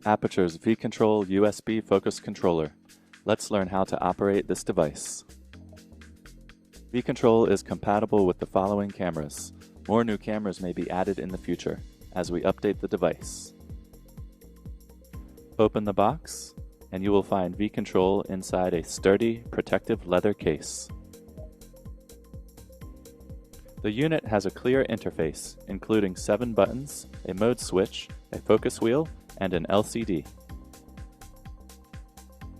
Aputure's V-Control USB focus controller. Let's learn how to operate this device. V-Control is compatible with the following cameras. More new cameras may be added in the future as we update the device. Open the box, and you will find V-Control inside a sturdy, protective leather case. The unit has a clear interface, including 7 buttons, a mode switch, a focus wheel, and an LCD.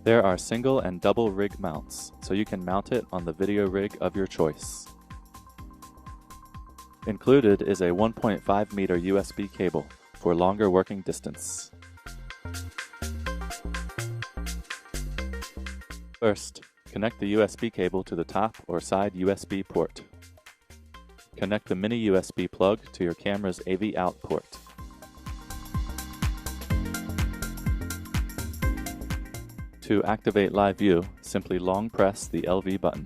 There are single and double rig mounts, so you can mount it on the video rig of your choice. Included is a 1.5 meter USB cable for longer working distance. First, connect the USB cable to the top or side USB port. Connect the mini USB plug to your camera's AV out port. To activate live view, simply long press the LV button.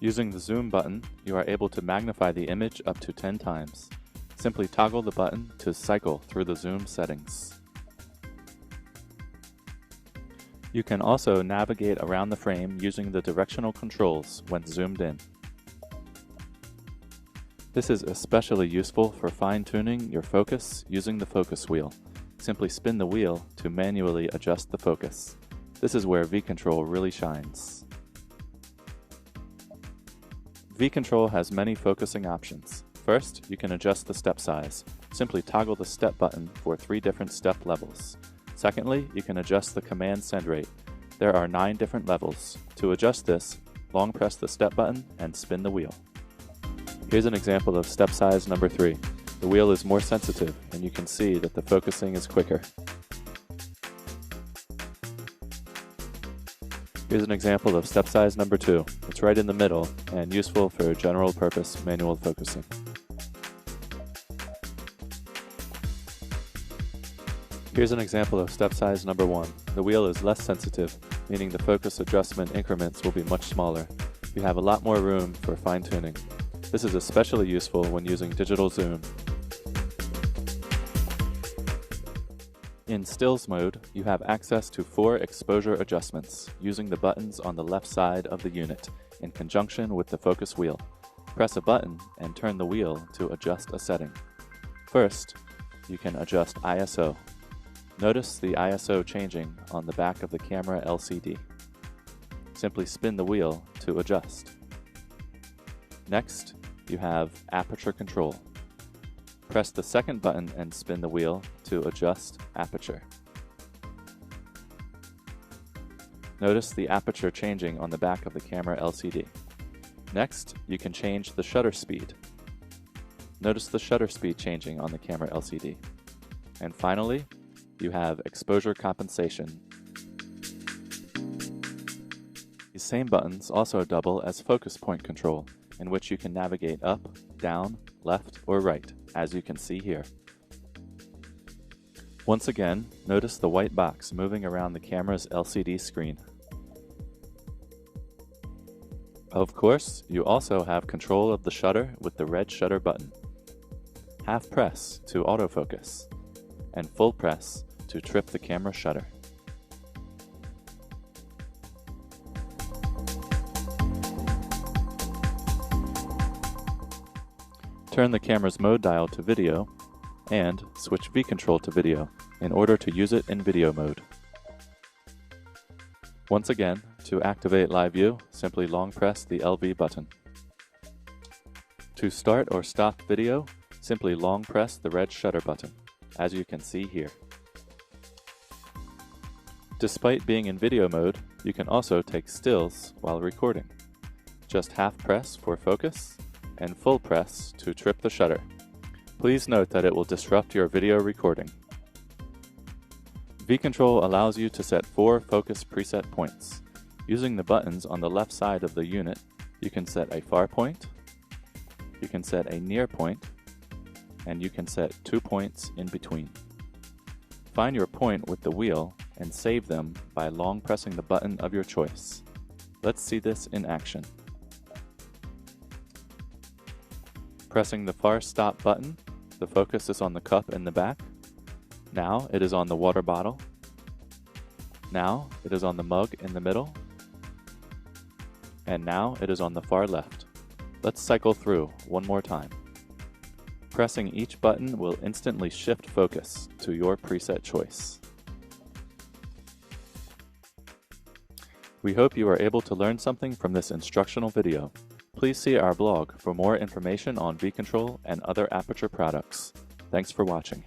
Using the zoom button, you are able to magnify the image up to 10 times. Simply toggle the button to cycle through the zoom settings. You can also navigate around the frame using the directional controls when zoomed in. This is especially useful for fine-tuning your focus using the focus wheel. Simply spin the wheel to manually adjust the focus. This is where V-Control really shines. V-Control has many focusing options. First, you can adjust the step size. Simply toggle the step button for 3 different step levels. Secondly, you can adjust the command send rate. There are 9 different levels. To adjust this, long press the step button and spin the wheel. Here's an example of step size number 3. The wheel is more sensitive, and you can see that the focusing is quicker. Here's an example of step size number 2. It's right in the middle and useful for general purpose manual focusing. Here's an example of step size number 1. The wheel is less sensitive, meaning the focus adjustment increments will be much smaller. You have a lot more room for fine-tuning. This is especially useful when using digital zoom. In stills mode, you have access to 4 exposure adjustments using the buttons on the left side of the unit in conjunction with the focus wheel. Press a button and turn the wheel to adjust a setting. First, you can adjust ISO. Notice the ISO changing on the back of the camera LCD. Simply spin the wheel to adjust. Next, you have aperture control. Press the second button and spin the wheel to adjust aperture. Notice the aperture changing on the back of the camera LCD. Next, you can change the shutter speed. Notice the shutter speed changing on the camera LCD. And finally, you have exposure compensation. These same buttons also double as focus point control, in which you can navigate up, down, left, or right, as you can see here. Once again, notice the white box moving around the camera's LCD screen. Of course, you also have control of the shutter with the red shutter button. Half press to autofocus, and full press to trip the camera shutter. Turn the camera's mode dial to video, and switch V-Control to video in order to use it in video mode. Once again, to activate live view, simply long press the LV button. To start or stop video, simply long press the red shutter button, as you can see here. Despite being in video mode, you can also take stills while recording. Just half press for focus, and full press to trip the shutter. Please note that it will disrupt your video recording. V-Control allows you to set 4 focus preset points. Using the buttons on the left side of the unit, you can set a far point, you can set a near point, and you can set 2 points in between. Find your point with the wheel and save them by long pressing the button of your choice. Let's see this in action. Pressing the far stop button, the focus is on the cup in the back. Now it is on the water bottle. Now it is on the mug in the middle. And now it is on the far left. Let's cycle through one more time. Pressing each button will instantly shift focus to your preset choice. We hope you are able to learn something from this instructional video. Please see our blog for more information on V-Control and other Aputure products. Thanks for watching.